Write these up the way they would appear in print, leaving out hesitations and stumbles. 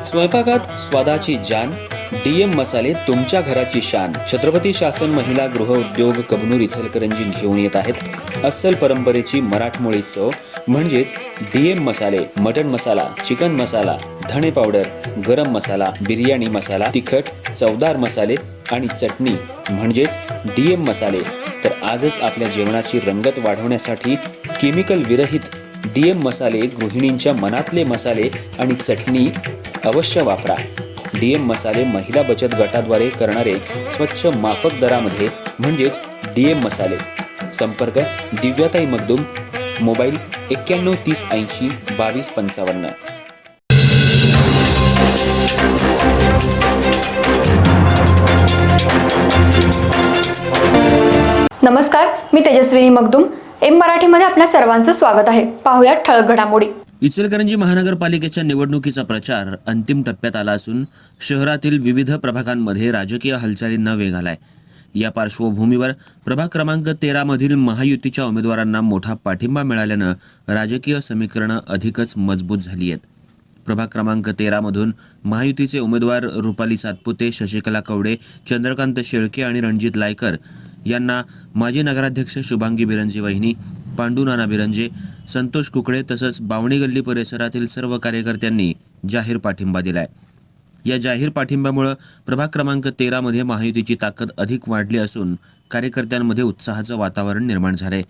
स्वयंपाकात स्वादाची जान, डीएम मसाले तुमच्या घराची शान. छत्रपती शासन महिला गृह उद्योग कबनूर इचलकरंजी घेऊन येत आहेत अस्सल परंपरेची मराठमोळी चव म्हणजेच डीएम मसाले. मटन मसाला, चिकन मसाला, धणे पावडर, गरम मसाला, बिर्याणी मसाला, तिखट चवदार मसाले आणि चटणी म्हणजेच डीएम मसाले. तर आजच आपल्या जेवणाची रंगत वाढवण्यासाठी केमिकल विरहित डीएम मसाले, गृहिणींच्या मनातले मसाले आणि चटणी अवश्य वापरा. डीएम मसाले महिला बचत गटाद्वारे करणारे स्वच्छ माफक दरामध्ये म्हणजेच डीएम मसाले. संपर्क दिव्याताई मगदूम, मोबाईल 91 30 80 22 55. नमस्कार, मी तेजस्विनी मगदूम. एम मराठीमध्ये आपल्या सर्वांचं स्वागत आहे. पाहुयात ठळक घडामोडी. इचलकरंजी महानगरपालिकेच्या निवडणुकीचा प्रचार अंतिम टप्प्यात आला असून शहरातील विविध प्रभागांमध्ये राजकीय हालचालींना वेग आलाय. या पार्श्वभूमीवर प्रभाग क्रमांक 13 मधील महायुतीच्या उमेदवारांना मोठा पाठिंबा मिळाल्यानं राजकीय समीकरणं अधिकच मजबूत झाली आहेत. प्रभाग क्रमांक 13 मधून महायुतीचे उमेदवार रुपाली सातपुते, शशिकला कवडे, चंद्रकांत शेळके आणि रणजित लायकर यांना माजी नगराध्यक्ष शुभांगी बिरंजे वहिनी, पांडू नाना बिरंजे, संतोष कुकडे तसंच बावणी गल्ली परिसरातील सर्व कार्यकर्त्यांनी जाहीर पाठिंबा दिलाय. या जाहीर पाठिंब्यामुळे प्रभाग क्रमांक 13 मध्ये महायुतीची ताकद अधिक वाढली असून कार्यकर्त्यांमध्ये उत्साहाचं वातावरण निर्माण झालंय.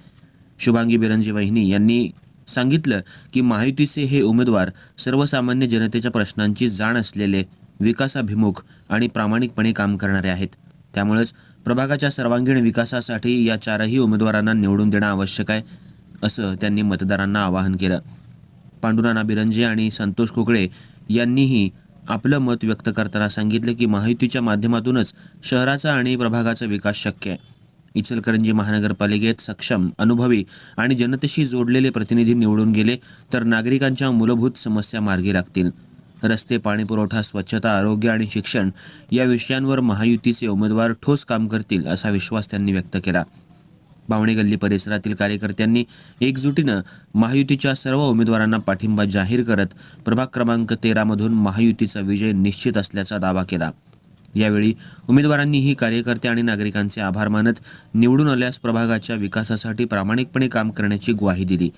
शुभांगी बिरंजे वहिनी यांनी सांगितलं की महायुतीचे हे उमेदवार सर्वसामान्य जनतेच्या प्रश्नांची जाण असलेले, विकासाभिमुख आणि प्रामाणिकपणे काम करणारे आहेत. त्यामुळेच प्रभागाच्या सर्वांगीण विकासासाठी या चारही उमेदवारांना निवडून देणं आवश्यक आहे, असं त्यांनी मतदारांना आवाहन केलं. पांडुनाना बिरंजे आणि संतोष कुकडे यांनीही आपलं मत व्यक्त करताना सांगितलं की महायुतीच्या माध्यमातूनच शहराचा आणि प्रभागाचा विकास शक्य आहे. इचलकरंजी महानगरपालिकेत सक्षम, अनुभवी आणि जनतेशी जोडलेले प्रतिनिधी निवडून गेले तर नागरिकांच्या मूलभूत समस्या मार्गी लागतील. रस्ते, पाणीपुरवठा, स्वच्छता, आरोग्य आणि शिक्षण या विषयांवर महायुतीचे उमेदवार ठोस काम करतील असा विश्वास त्यांनी व्यक्त केला. बावणी गल्ली परिसरातील कार्यकर्त्यांनी एकजुटीनं महायुतीच्या सर्व उमेदवारांना पाठिंबा जाहीर करत प्रभाग क्रमांक 13 मधून महायुतीचा विजय निश्चित असल्याचा दावा केला. यावेळी उमेदवारांनीही कार्यकर्ते आणि नागरिकांचे आभार मानत निवडून आल्यास प्रभागाच्या विकासासाठी प्रामाणिकपणे काम करण्याची ग्वाही दिली.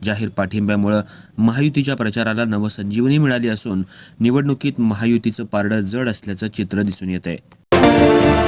जाहीर पाठिंब्यामुळे महायुतीच्या प्रचाराला नवसंजीवनी मिळाली असून निवडणुकीत महायुतीचं पारडं जड असल्याचं चित्र दिसून येत आहे.